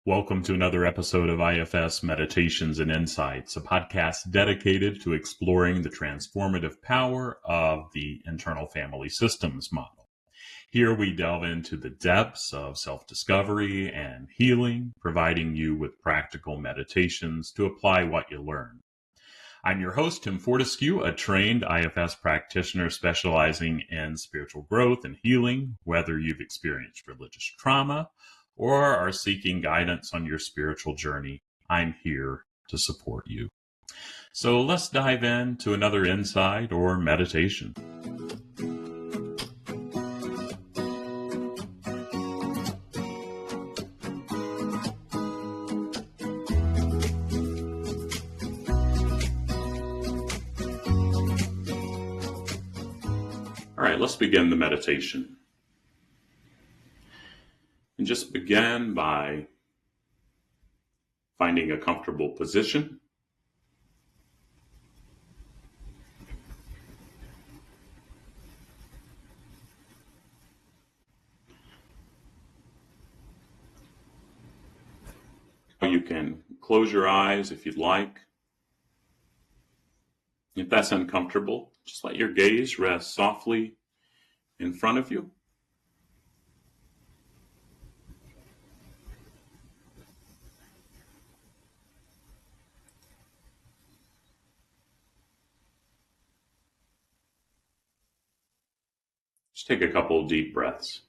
Welcome to another episode of IFS Meditations and Insights, a podcast dedicated to exploring the transformative power of the internal family systems model. Here we delve into the depths of self-discovery and healing, providing you with practical meditations to apply what you learn. I'm your host, Tim Fortescue, a trained IFS practitioner specializing in spiritual growth and healing, whether you've experienced religious trauma or are seeking guidance on your spiritual journey. I'm here to support you. So let's dive into another insight or meditation. All right, let's begin the meditation. And just begin by finding a comfortable position. You can close your eyes if you'd like. If that's uncomfortable, just let your gaze rest softly in front of you. Just take a couple of deep breaths.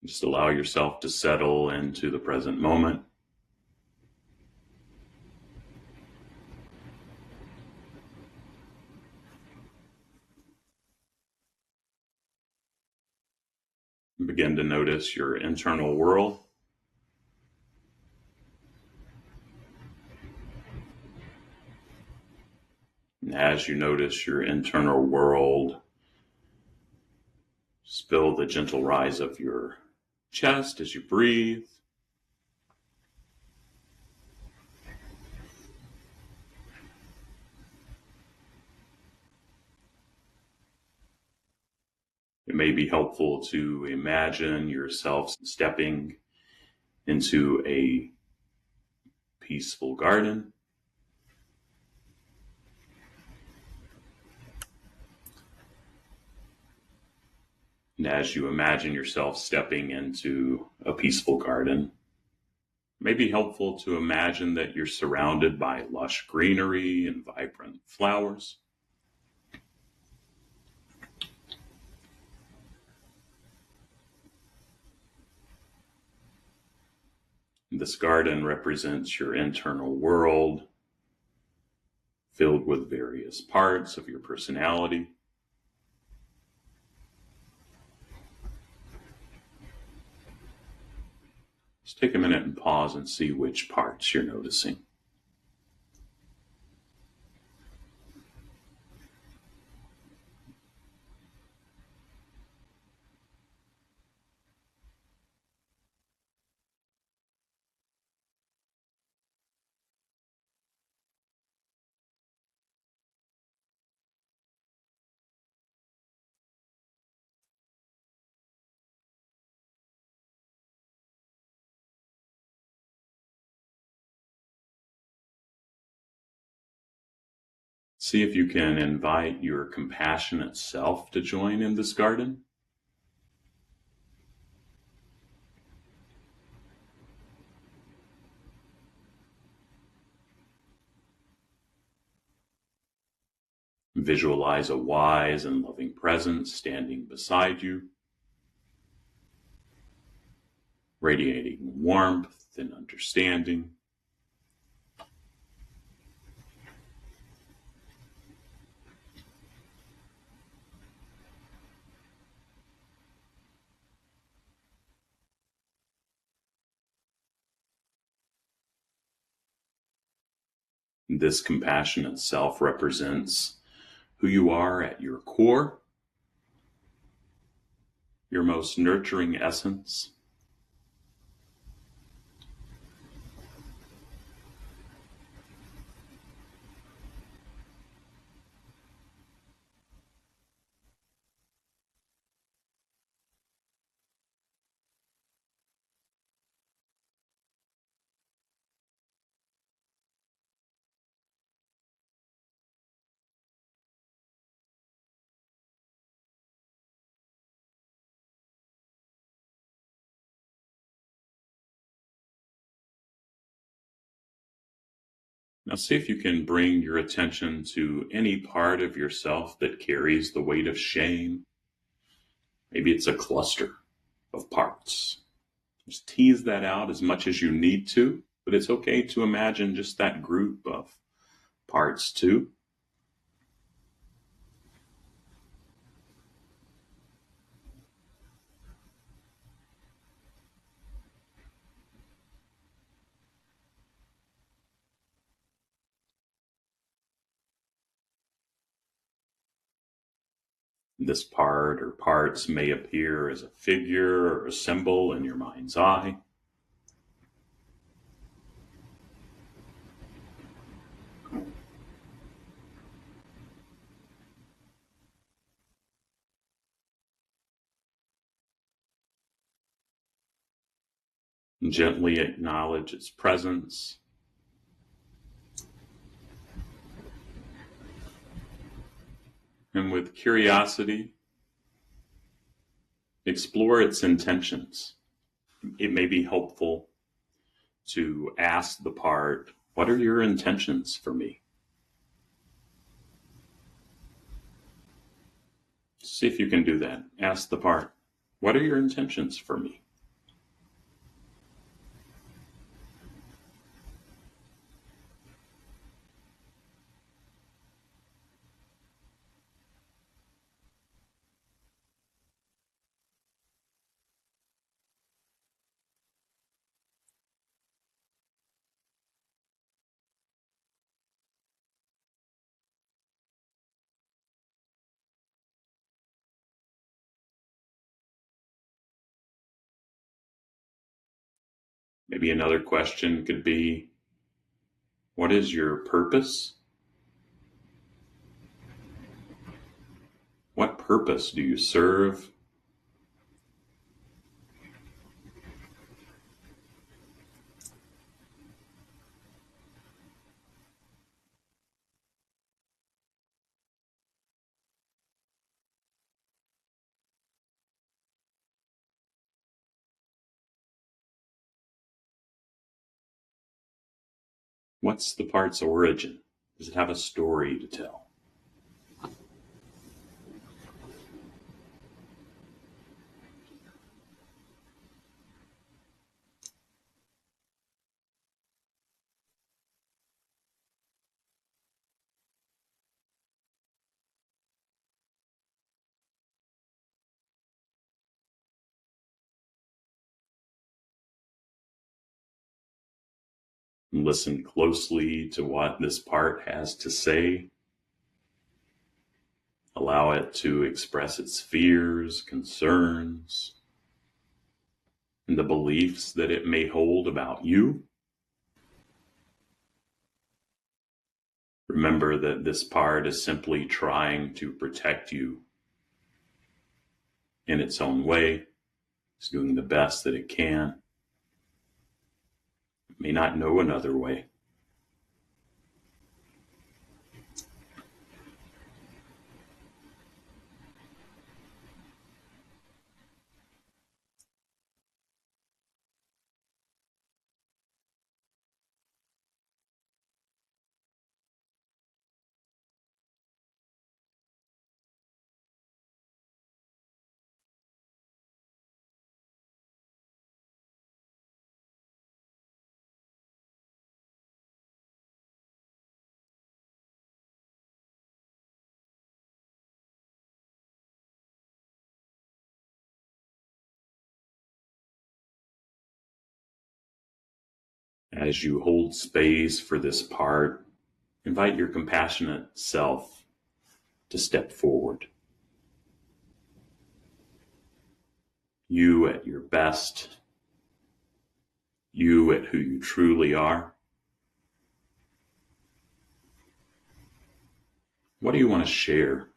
Just allow yourself to settle into the present moment. Begin to notice your internal world. And as you notice your internal world, just feel the gentle rise of your chest as you breathe. It may be helpful to imagine yourself stepping into a peaceful garden. And as you imagine yourself stepping into a peaceful garden, it may be helpful to imagine that you're surrounded by lush greenery and vibrant flowers. This garden represents your internal world, filled with various parts of your personality. Just take a minute and pause and see which parts you're noticing. See if you can invite your compassionate self to join in this garden. Visualize a wise and loving presence standing beside you, radiating warmth and understanding. This compassionate self represents who you are at your core, your most nurturing essence. Now see if you can bring your attention to any part of yourself that carries the weight of shame. Maybe it's a cluster of parts. Just tease that out as much as you need to, but it's okay to imagine just that group of parts too. This part or parts may appear as a figure or a symbol in your mind's eye. Gently acknowledge its presence. And with curiosity, explore its intentions. It may be helpful to ask the part, what are your intentions for me? See if you can do that. Ask the part, what are your intentions for me? Maybe another question could be, what is your purpose? What purpose do you serve? What's the part's origin? Does it have a story to tell? Listen closely to what this part has to say. Allow it to express its fears, concerns, and the beliefs that it may hold about you. Remember that this part is simply trying to protect you in its own way. It's doing the best that it can. It may not know another way. As you hold space for this part, invite your compassionate self to step forward. You at your best, you at who you truly are. What do you want to share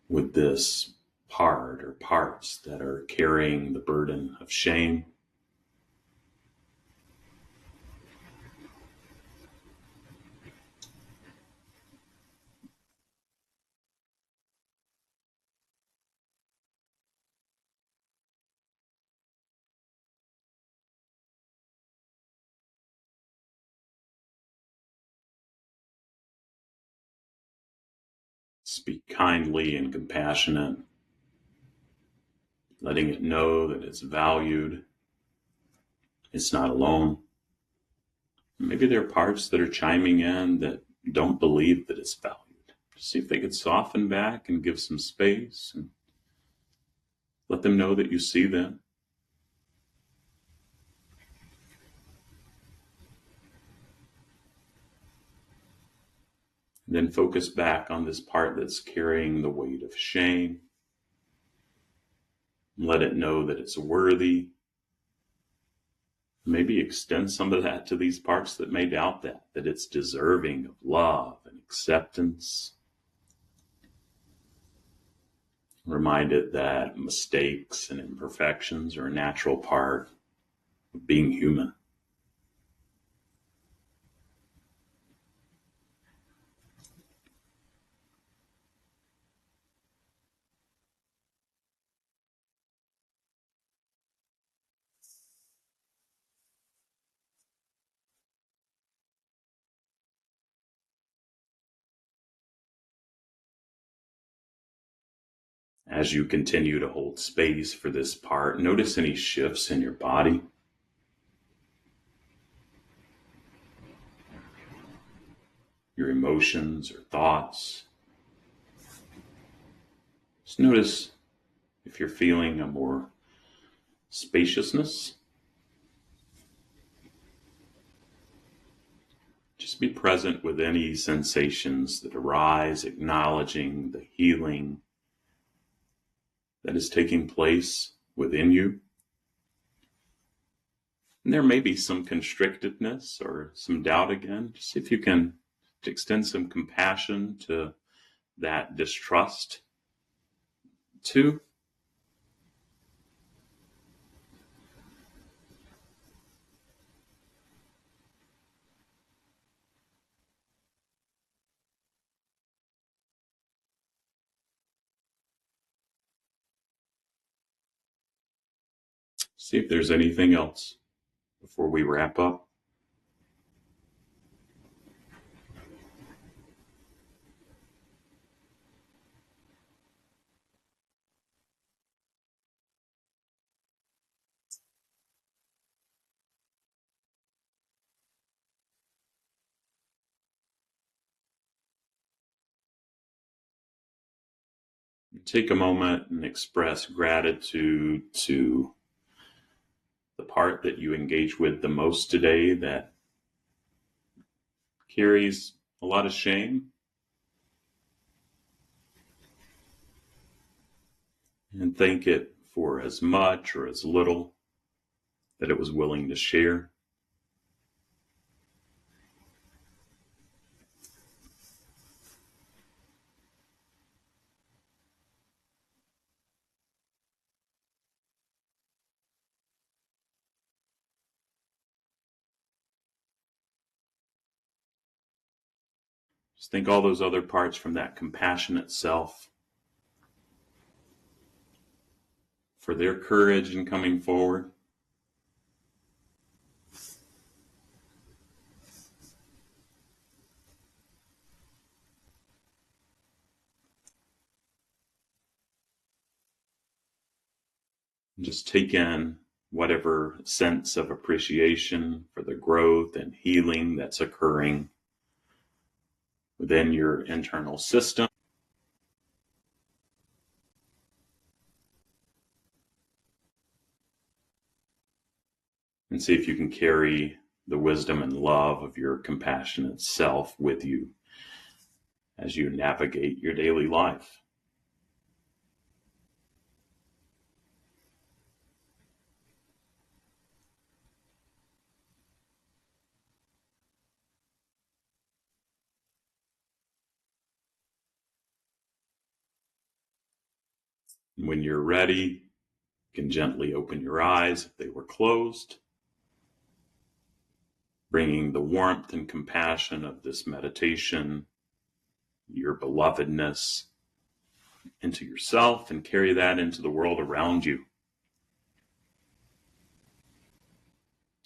with this part or parts that are carrying the burden of shame? Speak kindly and compassionate, letting it know that it's valued, it's not alone. Maybe there are parts that are chiming in that don't believe that it's valued. Just see if they could soften back and give some space and let them know that you see them. And then focus back on this part that's carrying the weight of shame. Let it know that it's worthy. Maybe extend some of that to these parts that may doubt that it's deserving of love and acceptance. Remind it that mistakes and imperfections are a natural part of being human. As you continue to hold space for this part, notice any shifts in your body. Your emotions or thoughts. Just notice if you're feeling a more spaciousness. Just be present with any sensations that arise, acknowledging the healing that is taking place within you. And there may be some constrictedness or some doubt again. Just see if you can extend some compassion to that distrust too. See if there's anything else before we wrap up. Take a moment and express gratitude to the part that you engage with the most today that carries a lot of shame. And thank it for as much or as little that it was willing to share. Just think all those other parts from that compassionate self, for their courage in coming forward. And just take in whatever sense of appreciation for the growth and healing that's occurring within your internal system. And see if you can carry the wisdom and love of your compassionate self with you as you navigate your daily life. When you're ready, you can gently open your eyes if they were closed, bringing the warmth and compassion of this meditation, your belovedness, into yourself, and carry that into the world around you.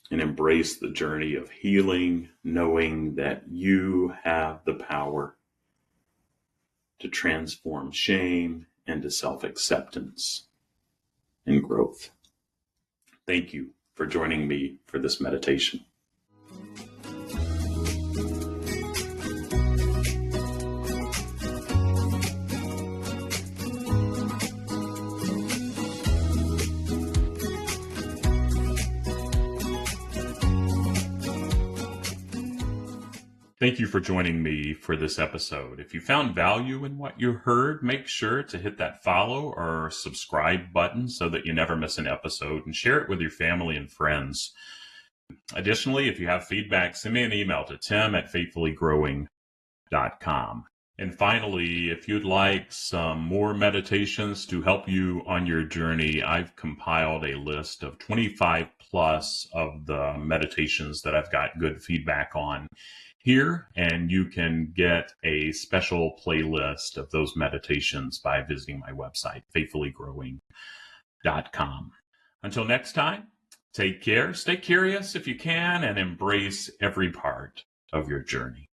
And embrace the journey of healing, knowing that you have the power to transform shame into self-acceptance and growth. Thank you for joining me for this meditation. Thank you for joining me for this episode. If you found value in what you heard, make sure to hit that follow or subscribe button so that you never miss an episode, and share it with your family and friends. Additionally, if you have feedback, send me an email to tim@faithfullygrowing.com. And finally, if you'd like some more meditations to help you on your journey, I've compiled a list of 25 plus of the meditations that I've got good feedback on here, and you can get a special playlist of those meditations by visiting my website, faithfullygrowing.com. Until next time, take care, stay curious if you can, and embrace every part of your journey.